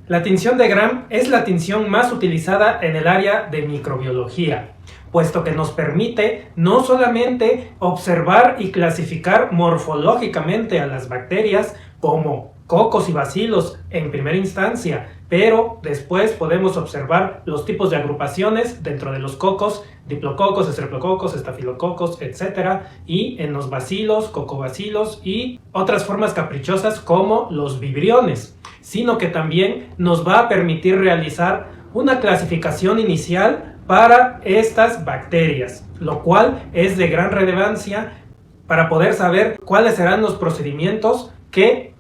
La tinción de Gram es la tinción más utilizada en el área de microbiología, puesto que nos permite no solamente observar y clasificar morfológicamente a las bacterias como cocos y bacilos en primera instancia, pero después podemos observar los tipos de agrupaciones dentro de los cocos, diplococos, estreptococos, estafilococos, etc. Y en los bacilos, cocobacilos y otras formas caprichosas como los vibriones, sino que también nos va a permitir realizar una clasificación inicial para estas bacterias, lo cual es de gran relevancia para poder saber cuáles serán los procedimientos que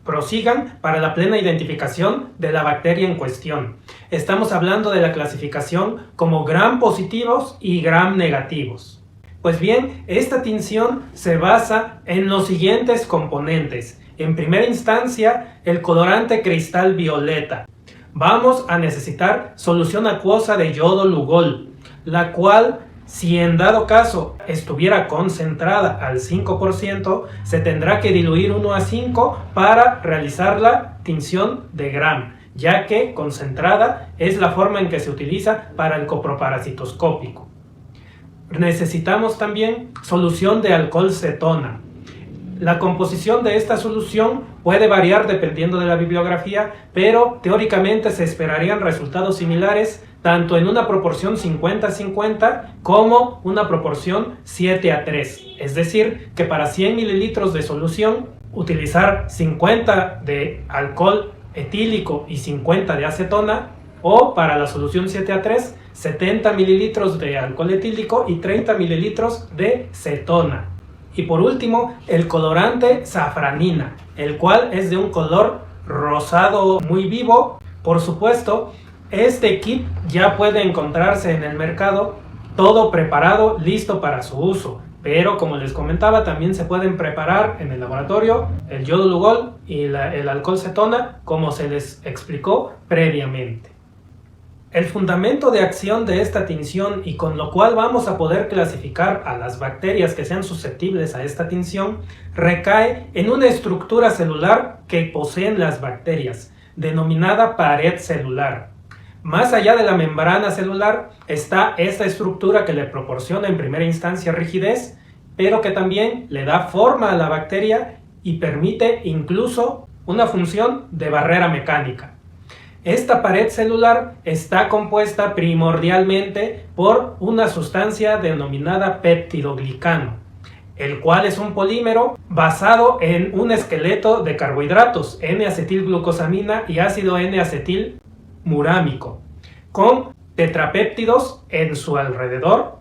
prosigan para la plena identificación de la bacteria en cuestión. Estamos hablando de la clasificación como gram positivos y gram negativos. Pues bien, esta tinción se basa en los siguientes componentes. En primera instancia, el colorante cristal violeta. Vamos a necesitar solución acuosa de yodo Lugol, la cual, si en dado caso estuviera concentrada al 5%, se tendrá que diluir 1:5 para realizar la tinción de Gram, ya que concentrada es la forma en que se utiliza para el coproparasitoscópico. Necesitamos también solución de alcohol cetona. La composición de esta solución puede variar dependiendo de la bibliografía, pero teóricamente se esperarían resultados similares tanto en una proporción 50-50 como una proporción 7:3. Es decir, que para 100 mililitros de solución, utilizar 50 de alcohol etílico y 50 de acetona, o para la solución 7:3, 70 mililitros de alcohol etílico y 30 mililitros de cetona. Y por último, el colorante safranina, el cual es de un color rosado muy vivo. Por supuesto, este kit ya puede encontrarse en el mercado, todo preparado, listo para su uso. Pero como les comentaba, también se pueden preparar en el laboratorio el yodo Lugol y el alcohol cetona, como se les explicó previamente. El fundamento de acción de esta tinción, y con lo cual vamos a poder clasificar a las bacterias que sean susceptibles a esta tinción, recae en una estructura celular que poseen las bacterias, denominada pared celular. Más allá de la membrana celular está esta estructura que le proporciona en primera instancia rigidez, pero que también le da forma a la bacteria y permite incluso una función de barrera mecánica. Esta pared celular está compuesta primordialmente por una sustancia denominada peptidoglicano, el cual es un polímero basado en un esqueleto de carbohidratos, N-acetilglucosamina y ácido N-acetilmurámico, con tetrapéptidos en su alrededor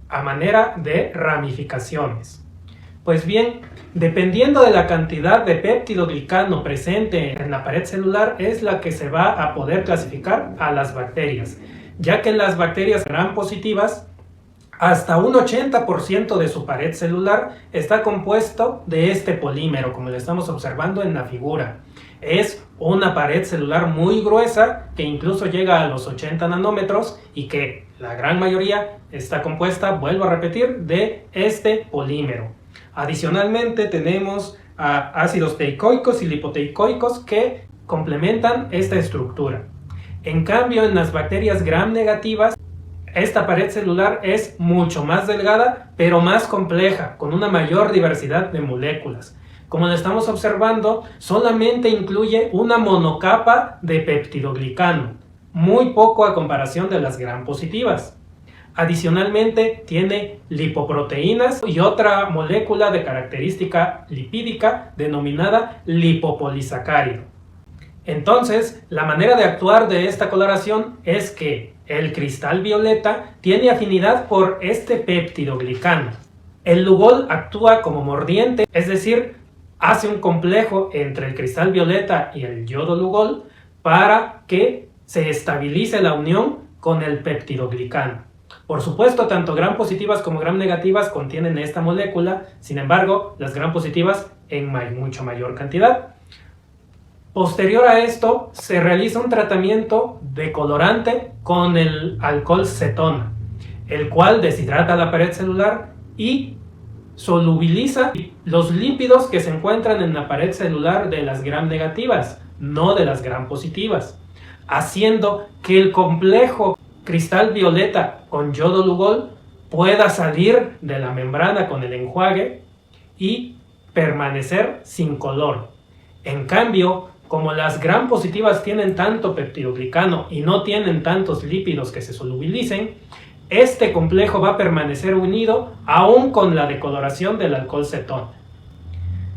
a manera de ramificaciones. Pues bien, dependiendo de la cantidad de peptidoglicano presente en la pared celular es la que se va a poder clasificar a las bacterias, ya que en las bacterias gram positivas hasta un 80% de su pared celular está compuesto de este polímero, como lo estamos observando en la figura. Es una pared celular muy gruesa que incluso llega a los 80 nanómetros y que la gran mayoría está compuesta, vuelvo a repetir, de este polímero. Adicionalmente tenemos ácidos teicoicos y lipoteicoicos que complementan esta estructura. En cambio, en las bacterias gram negativas, esta pared celular es mucho más delgada, pero más compleja, con una mayor diversidad de moléculas. Como lo estamos observando, solamente incluye una monocapa de peptidoglicano, muy poco a comparación de las gram positivas. Adicionalmente tiene lipoproteínas y otra molécula de característica lipídica denominada lipopolisacárido. Entonces, la manera de actuar de esta coloración es que el cristal violeta tiene afinidad por este peptidoglicano. El Lugol actúa como mordiente, es decir, hace un complejo entre el cristal violeta y el yodo Lugol para que se estabilice la unión con el peptidoglicano. Por supuesto, tanto gram positivas como gram negativas contienen esta molécula, sin embargo, las gram positivas en mucho mayor cantidad. Posterior a esto, se realiza un tratamiento de colorante con el alcohol cetona, el cual deshidrata la pared celular y solubiliza los lípidos que se encuentran en la pared celular de las gram negativas, no de las gram positivas, haciendo que el complejo cristal violeta con yodo Lugol pueda salir de la membrana con el enjuague y permanecer sin color. En cambio, como las gram positivas tienen tanto peptidoglicano y no tienen tantos lípidos que se solubilicen, este complejo va a permanecer unido aún con la decoloración del alcohol cetona.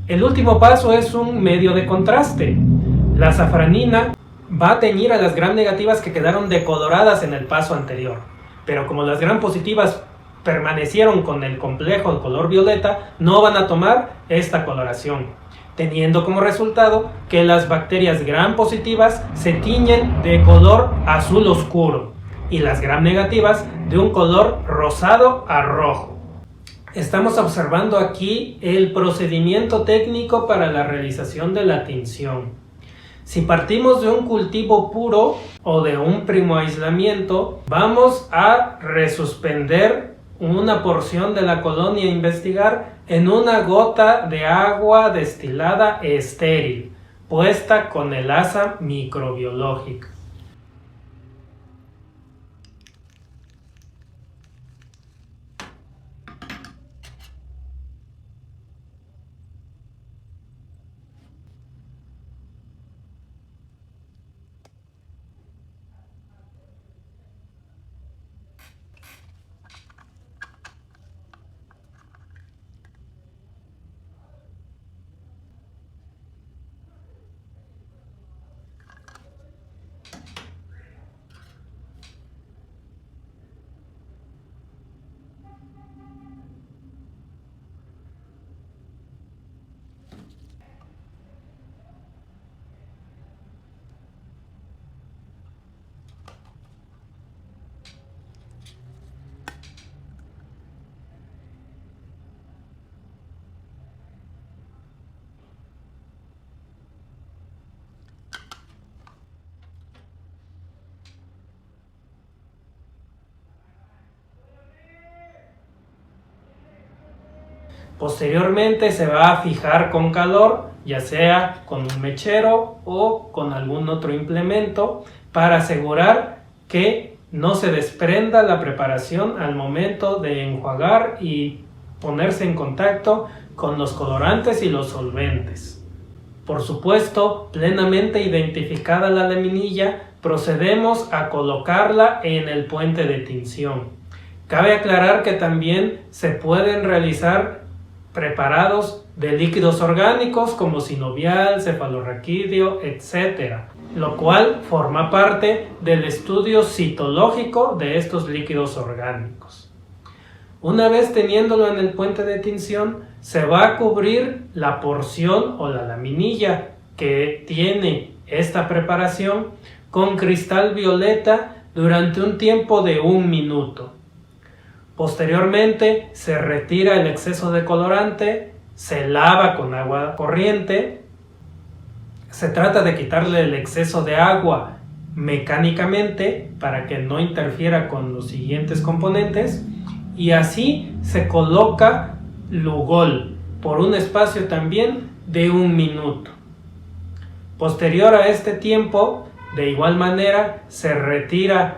El último paso es un medio de contraste. La safranina va a teñir a las gram negativas que quedaron decoloradas en el paso anterior, pero como las gram positivas permanecieron con el complejo de color violeta, no van a tomar esta coloración, teniendo como resultado que las bacterias gram positivas se tiñen de color azul oscuro y las gram negativas de un color rosado a rojo. Estamos observando aquí el procedimiento técnico para la realización de la tinción. Si partimos de un cultivo puro o de un primo aislamiento, vamos a resuspender una porción de la colonia a investigar en una gota de agua destilada estéril, puesta con el asa microbiológica. Posteriormente se va a fijar con calor, ya sea con un mechero o con algún otro implemento, para asegurar que no se desprenda la preparación al momento de enjuagar y ponerse en contacto con los colorantes y los solventes. Por supuesto, plenamente identificada la laminilla, procedemos a colocarla en el puente de tinción. Cabe aclarar que también se pueden realizar preparados de líquidos orgánicos como sinovial, cefalorraquídeo, etc., lo cual forma parte del estudio citológico de estos líquidos orgánicos. Una vez teniéndolo en el puente de tinción, se va a cubrir la porción o la laminilla que tiene esta preparación con cristal violeta durante un tiempo de 1 minuto. Posteriormente se retira el exceso de colorante, se lava con agua corriente, se trata de quitarle el exceso de agua mecánicamente para que no interfiera con los siguientes componentes, y así se coloca Lugol por un espacio también de 1 minuto. Posterior a este tiempo, de igual manera, se retira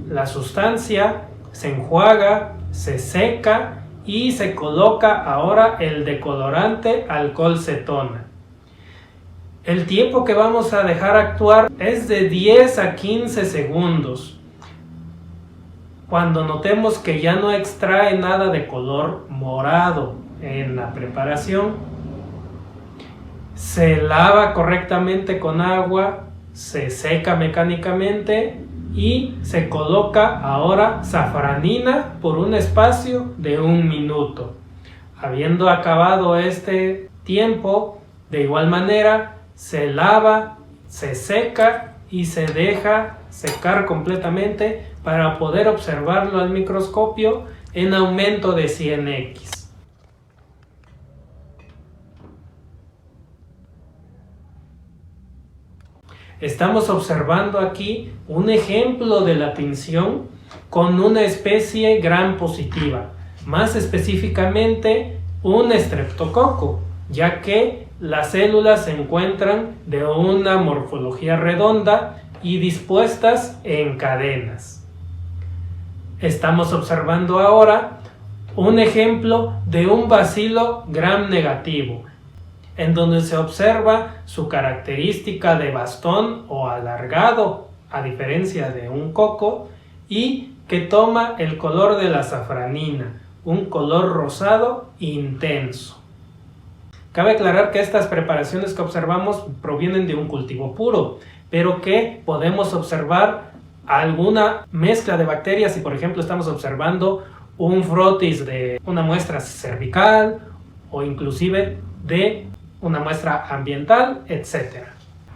la sustancia, se enjuaga, se seca y se coloca ahora el decolorante alcohol cetona. El tiempo que vamos a dejar actuar es de 10 a 15 segundos. Cuando notemos que ya no extrae nada de color morado en la preparación, se lava correctamente con agua, se seca mecánicamente y se coloca ahora safranina por un espacio de 1 minuto. Habiendo acabado este tiempo, de igual manera se lava, se seca y se deja secar completamente para poder observarlo al microscopio en aumento de 100x. Estamos observando aquí un ejemplo de la tinción con una especie gram positiva, más específicamente un estreptococo, ya que las células se encuentran de una morfología redonda y dispuestas en cadenas. Estamos observando ahora un ejemplo de un bacilo gram negativo, en donde se observa su característica de bastón o alargado, a diferencia de un coco, y que toma el color de la safranina, un color rosado intenso. Cabe aclarar que estas preparaciones que observamos provienen de un cultivo puro, pero que podemos observar alguna mezcla de bacterias si por ejemplo estamos observando un frotis de una muestra cervical o inclusive de una muestra ambiental, etc.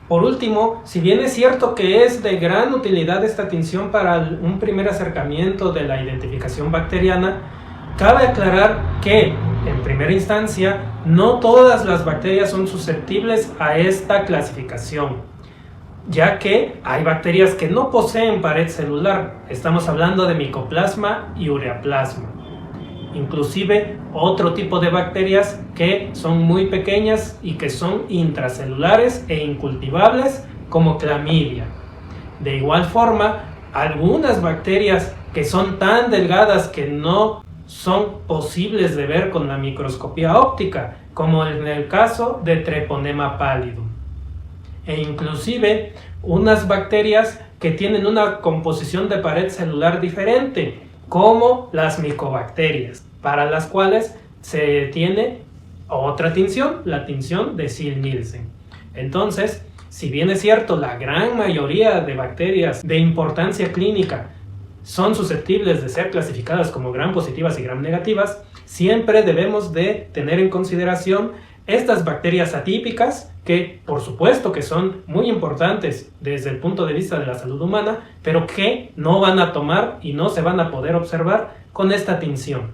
Por último, si bien es cierto que es de gran utilidad esta tinción para un primer acercamiento de la identificación bacteriana, cabe aclarar que, en primera instancia, no todas las bacterias son susceptibles a esta clasificación, ya que hay bacterias que no poseen pared celular. Estamos hablando de micoplasma y ureaplasma. Inclusive otro tipo de bacterias que son muy pequeñas y que son intracelulares e incultivables, como clamidia. De igual forma, algunas bacterias que son tan delgadas que no son posibles de ver con la microscopía óptica, como en el caso de Treponema pallidum. E inclusive unas bacterias que tienen una composición de pared celular diferente, como las micobacterias, para las cuales se tiene otra tinción, la tinción de Ziehl-Neelsen. Entonces, si bien es cierto, la gran mayoría de bacterias de importancia clínica son susceptibles de ser clasificadas como gram positivas y gram negativas, siempre debemos de tener en consideración estas bacterias atípicas, que por supuesto que son muy importantes desde el punto de vista de la salud humana, pero que no van a tomar y no se van a poder observar con esta tinción.